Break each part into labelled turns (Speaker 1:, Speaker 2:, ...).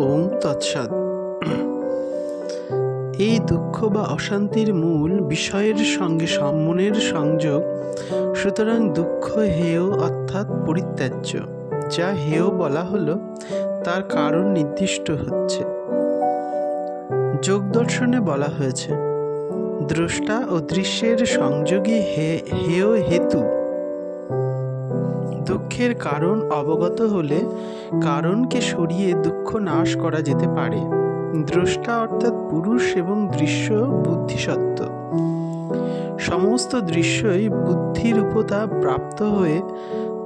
Speaker 1: ওম তৎসৎ। এই দুঃখ বা অশান্তির মূল বিষয়ের সঙ্গে মনের সংযোগ। সুতরাং দুঃখ হেয় অর্থাৎ পরিত্যাজ্য। যা হেয় বলা হলো তার কারণ নির্দিষ্ট হচ্ছে। যোগ দর্শনে বলা হয়েছে দ্রষ্টা ও দৃশ্যের সংযোগই হেয় হেতু। দুঃখের কারণ অবগত হলে কারণকে সরিয়ে দুঃখ নাশ করা যেতে পারে। দ্রষ্টা অর্থাৎ পুরুষ এবং দৃশ্য বুদ্ধিসত্ত্ব। সমস্ত দৃশ্যই বুদ্ধিরূপতা প্রাপ্ত হয়ে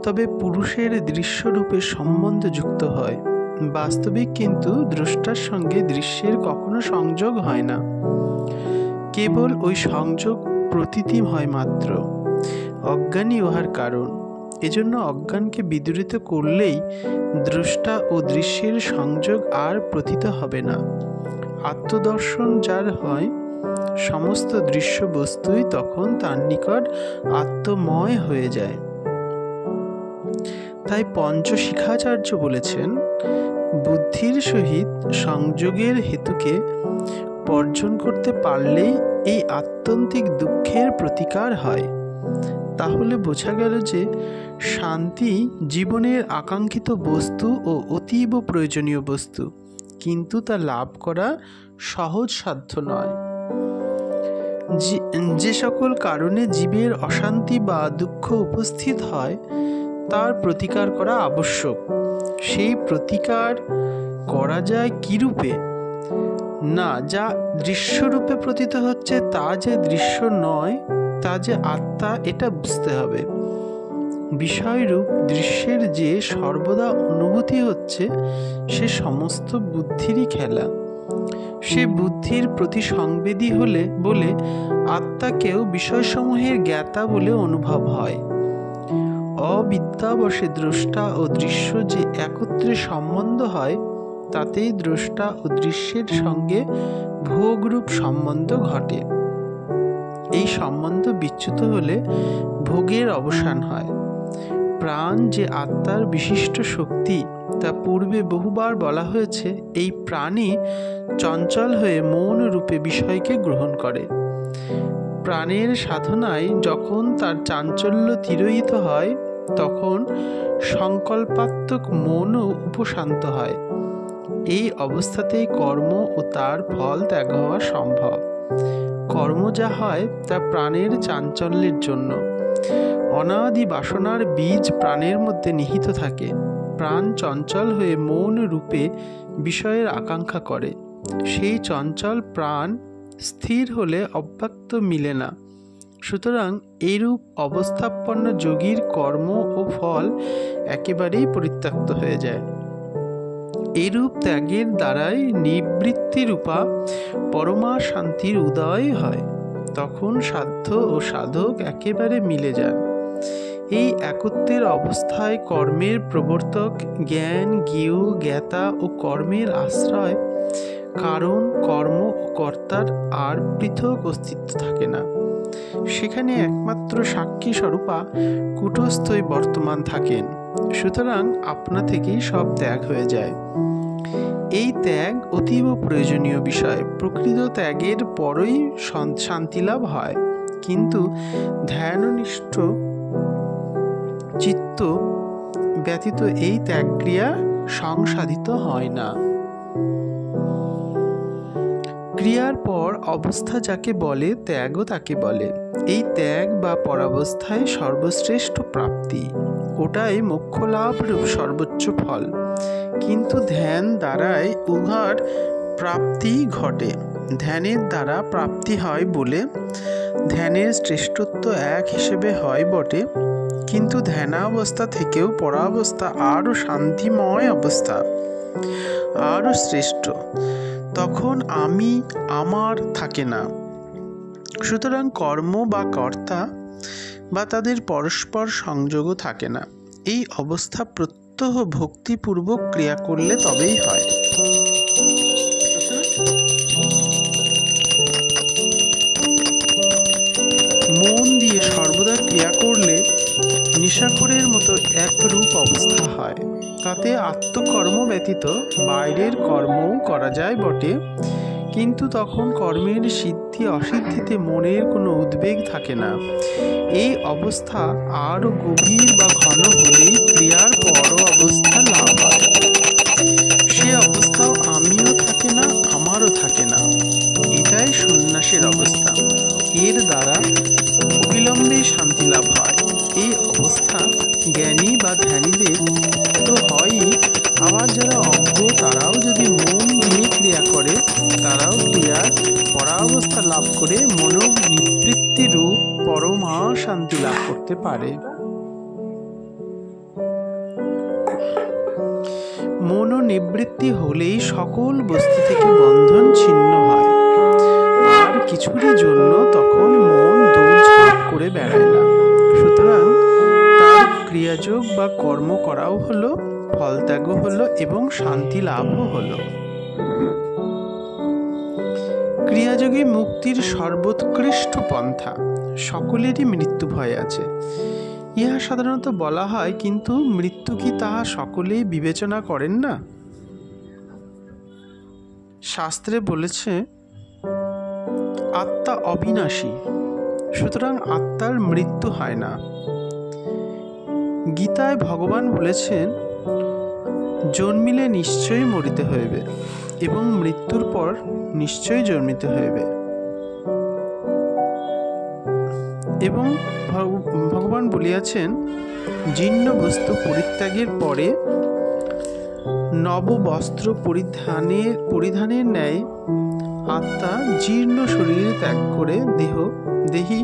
Speaker 1: তবে পুরুষের দৃশ্যরূপে সম্বন্ধযুক্ত হয়। বাস্তবিক কিন্তু দ্রষ্টার সঙ্গে দৃশ্যের কখনো সংযোগ হয় না, কেবল ওই সংযোগ প্রতীতি হয় মাত্র। অজ্ঞানই উহার কারণ। এজন্য অজ্ঞানকে বিদূরিত করলেই দ্রষ্টা ও দৃশ্যের সংযোগ আর প্রতীত হবে না। আত্মদর্শন যার হয়, সমস্ত দৃশ্য বস্তুই তখন তার নিকট আত্মময় হয়ে যায়। তাই পঞ্চশিখাচার্য বলেছেন, বুদ্ধির সহিত সংযোগের হেতুকে বর্জন করতে পারলেই এই আত্যন্তিক দুঃখের প্রতিকার হয়। তাহলে বোঝা গেল যে শান্তি জীবনের আকাঙ্ক্ষিত বস্তু ও অতীব প্রয়োজনীয় বস্তু, কিন্তু তা লাভ করা সহজ সাধ্য নয়। যে সকল কারণে জীবের অশান্তি বা দুঃখ উপস্থিত হয় তার প্রতিকার করা আবশ্যক। সেই প্রতিকার করা যায় কি রূপে? না, যা দৃশ্যরূপে প্রতীত হচ্ছে তা যে দৃশ্য নয়, তা যে আত্মা, এটা বুঝতে হবে। বিষয়রূপ দৃশ্যের যে সর্বদা অনুভূতি হচ্ছে সে সমস্ত বুদ্ধিরই খেলা। সে বুদ্ধির প্রতি সংবেদী হলে বলে আত্মাকেও বিষয়সমূহের জ্ঞাতা বলে অনুভব হয়। অবিদ্যাবশে দ্রষ্টা ও দৃশ্য যে একত্রে সম্বন্ধ হয়, তাতেই দ্রষ্টা ও দৃশ্যের সঙ্গে ভোগরূপ সম্বন্ধ ঘটে। এই সম্বন্ধ বিচ্যুত হলে ভোগের অবসান হয়। প্রাণ যে আত্মার বিশিষ্ট শক্তি, তা পূর্বে বহুবার বলা হয়েছে। এই প্রাণই চঞ্চল হয়ে মৌন রূপে বিষয়কে গ্রহণ করে। প্রাণের সাধনায় যখন তার চাঞ্চল্য তিরোহিত হয়, তখন সংকল্পাত্মক মনও উপশান্ত হয়। এই অবস্থাতেই কর্ম ও তার ফল ত্যাগ হওয়া সম্ভব। কর্ম যা হয় তা প্রাণের চাঞ্চল্যের জন্য। অনাদি বাসনার বীজ প্রাণের মধ্যে নিহিত থাকে। প্রাণ চঞ্চল হয়ে মৌন রূপে বিষয়ের আকাঙ্ক্ষা করে। সেই চঞ্চল প্রাণ স্থির হলে অব্যক্ত মিলে না। সুতরাং এইরূপ অবস্থাপন্ন যোগীর কর্ম ও ফল একেবারেই পরিত্যক্ত হয়ে যায়। এইরূপ ত্যাগের দ্বারাই নিবৃত্তিরূপা পরমা শান্তির উদয় হয়। তখন সাধ্য ও সাধক একেবারে মিলে যান। এই একত্বের অবস্থায় কর্মের প্রবর্তক, জ্ঞান, জ্ঞেয়, জ্ঞাতা ও কর্মের আশ্রয়, কারণ, কর্ম ও কর্তার আর পৃথক অস্তিত্ব থাকে না। সেখানে একমাত্র সাক্ষী স্বরূপা কূটস্থই বর্তমান থাকেন। সুতরাং আপনা থেকেই সব ত্যাগ হয়ে যায়। এই ত্যাগ অতীব প্রয়োজনীয় বিষয়। প্রকৃত ত্যাগের পরই শান্তিলাভ হয়, কিন্তু ধ্যাননিষ্ঠ চিত্ত ব্যতীত এই ত্যাগ ক্রিয়া সংসাধিত হয় না। ক্রিয়ার পর অবস্থা যাকে বলে, ত্যাগও তাকে বলে। এই ত্যাগ বা পরাবস্থায় সর্বশ্রেষ্ঠ প্রাপ্তি, ওটাই মোক্ষ লাভ রূপ সর্বোচ্চ ফল। কিন্তু ধ্যান দ্বারাই উহার প্রাপ্তি ঘটে। ধ্যানের দ্বারা প্রাপ্তি হয় বলে ধ্যানের শ্রেষ্ঠত্ব এক হিসেবে হয় বটে, কিন্তু ধ্যানাবস্থা থেকেও পরাবস্থা আরও শান্তিময় অবস্থা, আরও শ্রেষ্ঠ। তখন আমি আমার থাকে না। সুতরাং কর্ম বা কর্তা বা তাদের পরস্পর সংযোগও থাকে না। এই অবস্থা প্রত্যহ ভক্তিপূর্বক ক্রিয়া করলে তবেই হয়। মন দিয়ে সর্ব সর্বদা ক্রিয়া করলে নিশাখোরের মতো একরূপ অবস্থা হয়। তাতে আত্মকর্ম ব্যতীত বাইরের কর্মও করা যায় বটে, কিন্তু তখন কর্মের সিদ্ধি অসিদ্ধিতে মনের কোনো উদ্বেগ থাকে না। এই অবস্থা আরও গভীর বা ঘন হলেই ক্রিয়ার পর অবস্থা লাভ হয়। সে অবস্থাও আমিও থাকে না, আমারও থাকে না। এটাই সন্ন্যাসের অবস্থা। এর দ্বারা অবিলম্বেই শান্তি লাভ হয়। এই অবস্থা জ্ঞানী বা ধ্যানীদের তো হয়ই, আবার যারা অজ্ঞ তারাও যদি মন দিয়ে ক্রিয়া করে, তারাও ক্রিয়ার পরাবস্থা লাভ করে মনোনিবৃত্তি রূপ পরমা শান্তি লাভ করতে পারে। মনোনিবৃত্তি হলেই সকল বস্তু থেকে বন্ধন ছিন্ন হয়, আর কিছুরই জন্য তখন মন দৌড়ঝাঁপ করে বেড়ায় না। সুতরাং তার ক্রিয়াযোগ বা কর্ম করাও হলো, ফলত্যাগও হলো এবং শান্তি লাভও হলো। ক্রিয়াযোগে মুক্তির সর্বোৎকৃষ্ট পন্থা। সকলেরই মৃত্যু ভয় আছে, ইহা সাধারণত বলা হয়, কিন্তু মৃত্যু কি তাহা সকলেই বিবেচনা করেন না? শাস্ত্রে বলেছে আত্মা অবিনাশী, সুতরাং আত্মার মৃত্যু হয় না। গীতায় ভগবান বলেছেন জন্মিলে নিশ্চয়ই মরিতে হইবে এবং মৃত্যুর পর নিশ্চয়ই জন্মিতে হইবে। এবং ভগবান বলিয়াছেন জীর্ণ বস্তু পরিত্যাগের পরে নব বস্ত্র পরিধানের ন্যায় আত্মা জীর্ণ শরীর ত্যাগ করে দেহী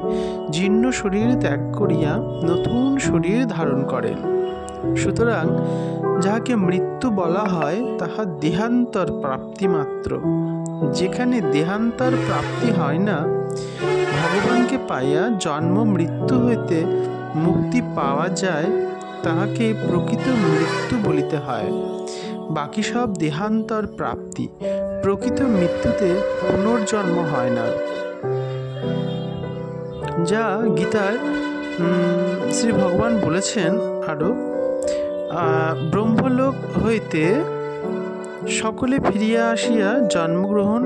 Speaker 1: জীর্ণ শরীর ত্যাগ করিয়া নতুন শরীর ধারণ করেন। সুতরাং যাহাকে মৃত্যু বলা হয় তাহা দেহান্তর প্রাপ্তি মাত্র। যেখানে দেহান্তর প্রাপ্তি হয় না, ভগবানকে পাইয়া জন্ম মৃত্যু হইতে মুক্তি পাওয়া যায়, তাহাকে প্রকৃত মৃত্যু বলিতে হয়। বাকি সব দেহান্তর প্রাপ্তি। প্রকৃত মৃত্যুতে পুনর্জন্ম হয় না। যা গীতায় শ্রী ভগবান বলেছেন আরো, ব্রহ্মলোক হইতে সকলে ফিরিয়া আসিয়া জন্মগ্রহণ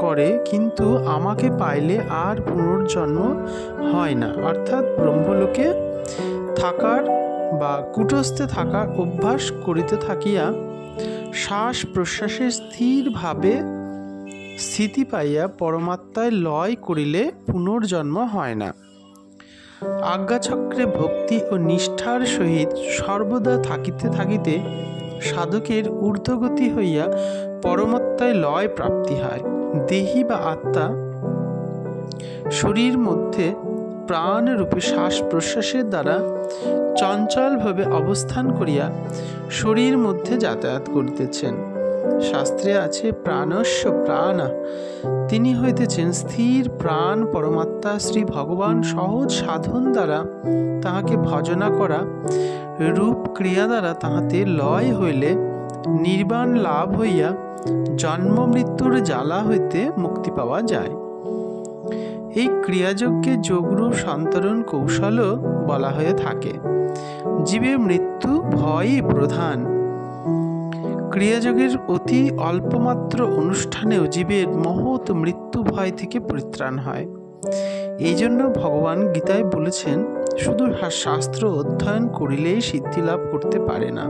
Speaker 1: করে, কিন্তু আমাকে পাইলে আর পুনর্জন্ম হয় না। অর্থাৎ ব্রহ্মলোকে থাকার বা কুটস্থে থাকার অভ্যাস করিতে থাকিয়া শ্বাস প্রশ্বাসে স্থিরভাবে স্থিতি পাইয়া পরমাত্মায় লয় করিলে পুনর্জন্ম হয় না। আজ্ঞাচক্রে ভক্তি ও নিষ্ঠার সহিত সর্বদা থাকিতে থাকিতে সাধকের ঊর্ধ্বগতি হইয়া পরমাত্মায় লয় প্রাপ্তি হয়। দেহি বা আত্মা শরীর মধ্যে প্রাণ রূপে শ্বাস প্রশ্বাসের দ্বারা চঞ্চলভাবে অবস্থান করিয়া শরীর মধ্যে যাতায়াত করিতেছেন। শাস্ত্রে আছে প্রাণস্য প্রাণা, তিনি হইতেছেন স্থির প্রাণ পরমাত্মা। শ্রী ভগবান সহজ সাধন দ্বারা তাহাকে ভজনা করা রূপ ক্রিয়া দ্বারা তাহাতে লয় হইলে নির্বাণ লাভ হইয়া জন্ম মৃত্যুর জ্বালা হইতে মুক্তি পাওয়া যায়। এই ক্রিয়াযোগকে যোগরূপ সন্তরণ কৌশলও বলা হয়ে থাকে। জীবের মৃত্যু ভয়ই প্রধান। ক্রিয়াযোগের অতি অল্পমাত্র অনুষ্ঠানেও জীবের মহৎ মৃত্যু ভয় থেকে পরিত্রাণ হয়। এই জন্য ভগবান গীতায় বলেছেন শুধু শাস্ত্র অধ্যয়ন করিলেই সিদ্ধি লাভ করতে পারে না।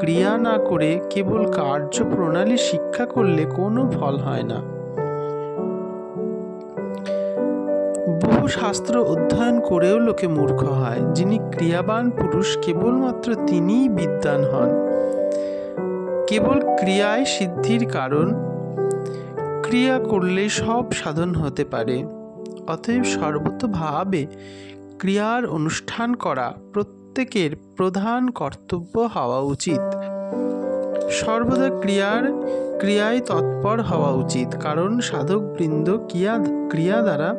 Speaker 1: ক্রিয়া না করে কেবল কার্য প্রণালী শিক্ষা করলে কোনো ফল হয় না। বহু শাস্ত্র অধ্যয়ন করেও লোকে মূর্খ হয়। যিনি ক্রিয়াবান পুরুষ কেবলমাত্র তিনিই বিদ্বান হন। কেবল ক্রিয়ায় সিদ্ধির কারণ। ক্রিয়া করলে সব সাধন হতে পারে। অতএব সর্বতোভাবে ক্রিয়ার অনুষ্ঠান করা প্রত্যেকের প্রধান কর্তব্য হওয়া উচিত। সর্বদা ক্রিয়ায় তৎপর হওয়া উচিত, কারণ সাধকবৃন্দ ক্রিয়া দ্বারা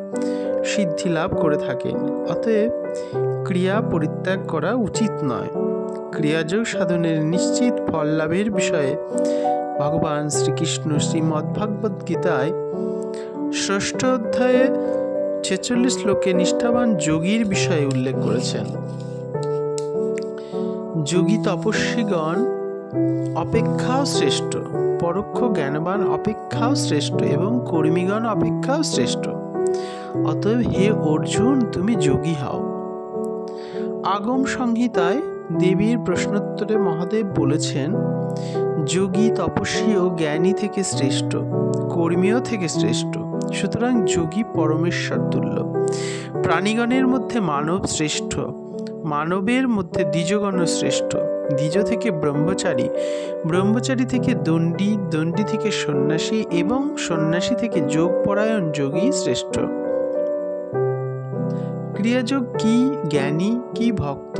Speaker 1: সিদ্ধি লাভ করে থাকেন। অতএব ক্রিয়া পরিত্যাগ করা উচিত নয়। ক্রিয়াযোগ সাধনের নিশ্চিত ফল লাভের বিষয়ে ভগবান শ্রীকৃষ্ণ শ্রীমদ্ভাগবত গীতায় 6ষ্ঠ অধ্যায়ে 46 শ্লোকে নিষ্ঠাবান যোগীর বিষয়ে উল্লেখ করেছেন। যোগী তপস্বীগণ অপেক্ষাও শ্রেষ্ঠ, পরোক্ষ জ্ঞানবান অপেক্ষাও শ্রেষ্ঠ এবং কর্মীগণ অপেক্ষাও শ্রেষ্ঠ। অতএব হে অর্জুন, তুমি যোগী হও। আগম সংহিতায় দেবীর প্রশ্নোত্তরে মহাদেব বলেছেন, যোগী তপস্বী ও জ্ঞানী থেকে শ্রেষ্ঠ, কর্মীও থেকে শ্রেষ্ঠ। সুতরাং যোগী পরমেশ্বর তুল্য। প্রাণীগণের মধ্যে মানব শ্রেষ্ঠ, মানবের মধ্যে দ্বিজগণ শ্রেষ্ঠ, দ্বিজ থেকে ব্রহ্মচারী, ব্রহ্মচারী থেকে দণ্ডী, দণ্ডী থেকে সন্ন্যাসী এবং সন্ন্যাসী থেকে যোগপরায়ণ যোগী শ্রেষ্ঠ। ক্রিয়াযোগ কি জ্ঞানী, কি ভক্ত,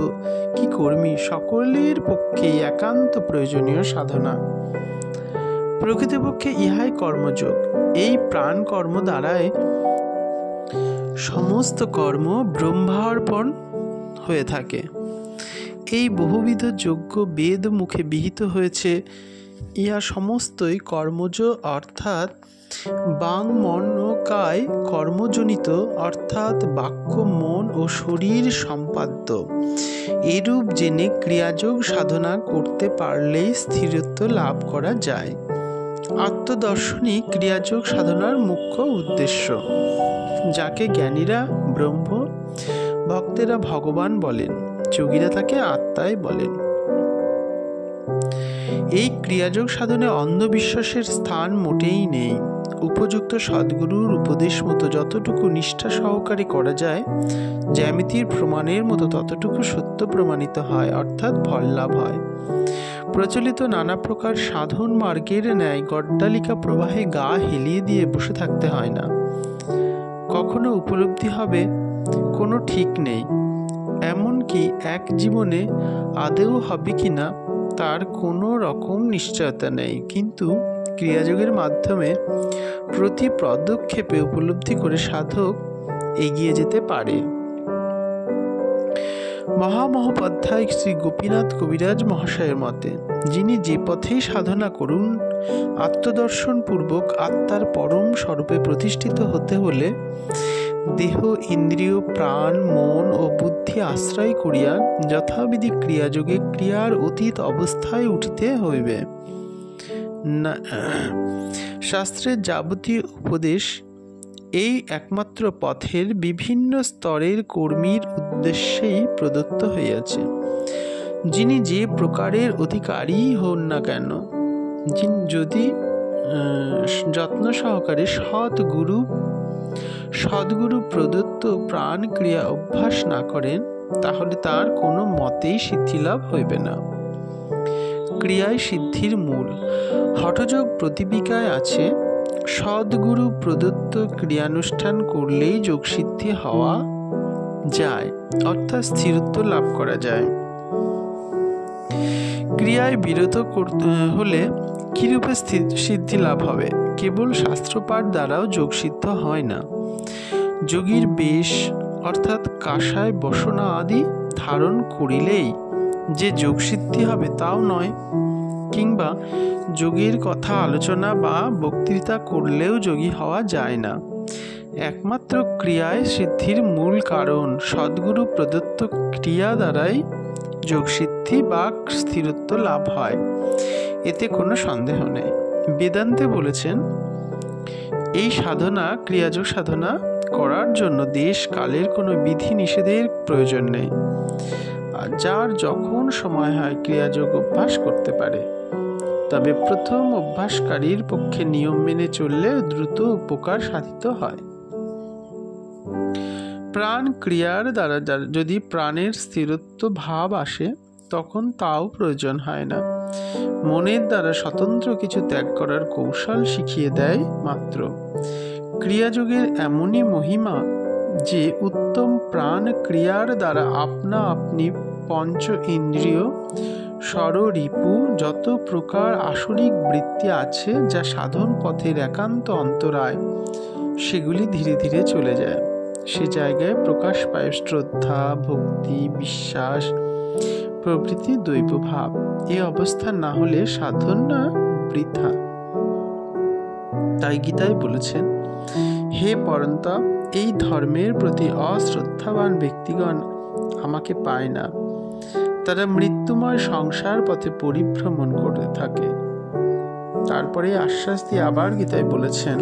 Speaker 1: কি কর্মী, সকলের পক্ষে একান্ত প্রয়োজনীয় সাধনা। প্রকৃতপক্ষে ইহাই কর্মযোগ। এই প্রাণ কর্ম দ্বারায় সমস্ত কর্ম ব্রহ্মার্পণ হয়ে থাকে। এই বহুবিধ যজ্ঞ বেদ মুখে বিহিত হয়েছে। ইহা সমস্তই কর্মজ অর্থাৎ বাং মন ও কায় কর্মজনিত অর্থাৎ বাক্য মন ও শরীর সম্পাদ্য। এরূপ জেনে ক্রিয়াযোগ সাধনা করতে পারলেই স্থিরত্ব লাভ করা যায়। আত্মদর্শনই ক্রিয়াযোগ সাধনার মুখ্য উদ্দেশ্য। যাকে জ্ঞানীরা ব্রহ্ম, ভক্তেরা ভগবান বলেন, যোগীরা তাকে আত্মাই বলেন। এই ক্রিয়াযোগ সাধনে অন্ধবিশ্বাসের স্থান মোটেই নেই। উপযুক্ত সদ্গুরুর উপদেশ মতো যতটুকু নিষ্ঠা সহকারে করা যায়, জ্যামিতির প্রমাণের মতো ততটুকু সত্য প্রমাণিত হয়, অর্থাৎ ফল লাভ হয়। প্রচলিত নানা প্রকার সাধন মার্গের ন্যায় গড্ডালিকা প্রবাহে গা হেলিয়ে দিয়ে বসে থাকতে হয় না। কখনো উপলব্ধি হবে কোনো ঠিক নেই, এমনকি এক জীবনে আদৌ হবে কিনা তার কোনো রকম নিশ্চয়তা নেই। কিন্তু ক্রিয়াযোগের মাধ্যমে প্রতি পদক্ষেপে উপলব্ধি করে সাধক এগিয়ে যেতে পারে। মহামহোপাধ্যায় শ্রী গোপীনাথ কবিরাজ মহাশয়ের মতে, যিনি যে পথেই সাধনা করুন, আত্মদর্শন পূর্বক আত্মার পরম স্বরূপে প্রতিষ্ঠিত হতে হলে দেহ, ইন্দ্রিয়, প্রাণ, মন ও বুদ্ধি আশ্রয় করিয়া যথাবিধি ক্রিয়াযোগে ক্রিয়ার অতীত অবস্থায় উঠিতে হইবে। শাস্ত্রের যাবতীয় উপদেশ এই একমাত্র পথের বিভিন্ন স্তরের কর্মীর উদ্দেশ্যেই প্রদত্ত হইয়াছে। যিনি যে প্রকারের অধিকারী হন না কেন, যদি যত্ন সহকারে সদ্গুরু প্রদত্ত প্রাণ ক্রিয়া অভ্যাস না করেন, তাহলে তার কোনো মতেই সিদ্ধিলাভ হইবে না। ক্রিয়ায় সিদ্ধির মূল। হঠযোগ প্রদীপিকায় আছে, সদ্গুরু প্রদত্ত ক্রিয়ানুষ্ঠান করলেই যোগসিদ্ধি হওয়া যায়, অর্থাৎ স্থিরত্ব লাভ করা যায়। ক্রিয়ায় বিরত হলে কিরূপে সিদ্ধি লাভ হবে? কেবল শাস্ত্রপাঠ দ্বারাও যোগসিদ্ধ হয় না। যোগীর বেশ অর্থাৎ কাষায় বসনা আদি ধারণ করিলেই যে যোগসিদ্ধি হবে তাও নয়, কিংবা যোগীর কথা আলোচনা বা বক্তৃতা করলেও যোগী হওয়া যায় না। একমাত্র ক্রিয়ায় সিদ্ধির মূল কারণ সদ্গুরু প্রদত্ত ক্রিয়া দ্বারাই যোগসিদ্ধি বা স্থিরত্ব লাভ হয়, এতে কোনো সন্দেহ নেই। বেদান্তে বলেছেন, এই সাধনা ক্রিয়াযোগ সাধনা করার জন্য দেশ কালের কোনো বিধি নিষেধের প্রয়োজন নেই। যার যখন সময় হয় ক্রিয়াযোগ অভ্যাস করতে পারে। তবে প্রথম অভ্যাসকারীর পক্ষে নিয়ম মেনে চললে দ্রুত উপকার সাধিত হয়। প্রাণ ক্রিয়ার দ্বারা যদি প্রাণের স্থিরত্ব ভাব আসে, তখন তাও প্রয়োজন হয় না। মনের দ্বারা স্বতন্ত্র কিছু ত্যাগ করার কৌশল শিখিয়ে দেয় মাত্র। ক্রিয়াযোগের এমনই মহিমা যে উত্তম প্রাণ ক্রিয়ার দ্বারা আপনা আপনি পঞ্চ ইন্দ্রিয়, ষড়রিপু, যত প্রকার আসরিক বৃত্তি আছে যা সাধন পথের একান্ত অন্তরায়, সেগুলি ধীরে ধীরে চলে যায়। সে জায়গায় প্রকাশ পায় শ্রদ্ধা, ভক্তি, বিশ্বাস প্রভৃতি দৈব ভাব। এই অবস্থা না হলে সাধনা বৃথা। তাই গীতায় বলেছেন, হে পরন্তপ, এই ধর্মের প্রতি অশ্রদ্ধাবান ব্যক্তিগণ আমাকে পায় না। তারা মৃত্যুময় সংসার পথে পরিভ্রমণ করে থাকে। তারপরে আশ্বাস দিয়ে আবার গীতায় বলেছেন,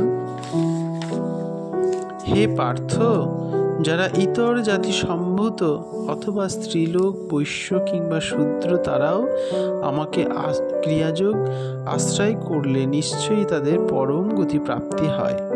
Speaker 1: হে পার্থ, যারা ইতর জাতি সম্ভূত অথবা স্ত্রীলোক, বৈশ্য কিংবা শূদ্র, তারাও আমাকে ক্রিয়াযোগ আশ্রয় করলে নিশ্চয়ই তাদের পরম গতি প্রাপ্তি হয়।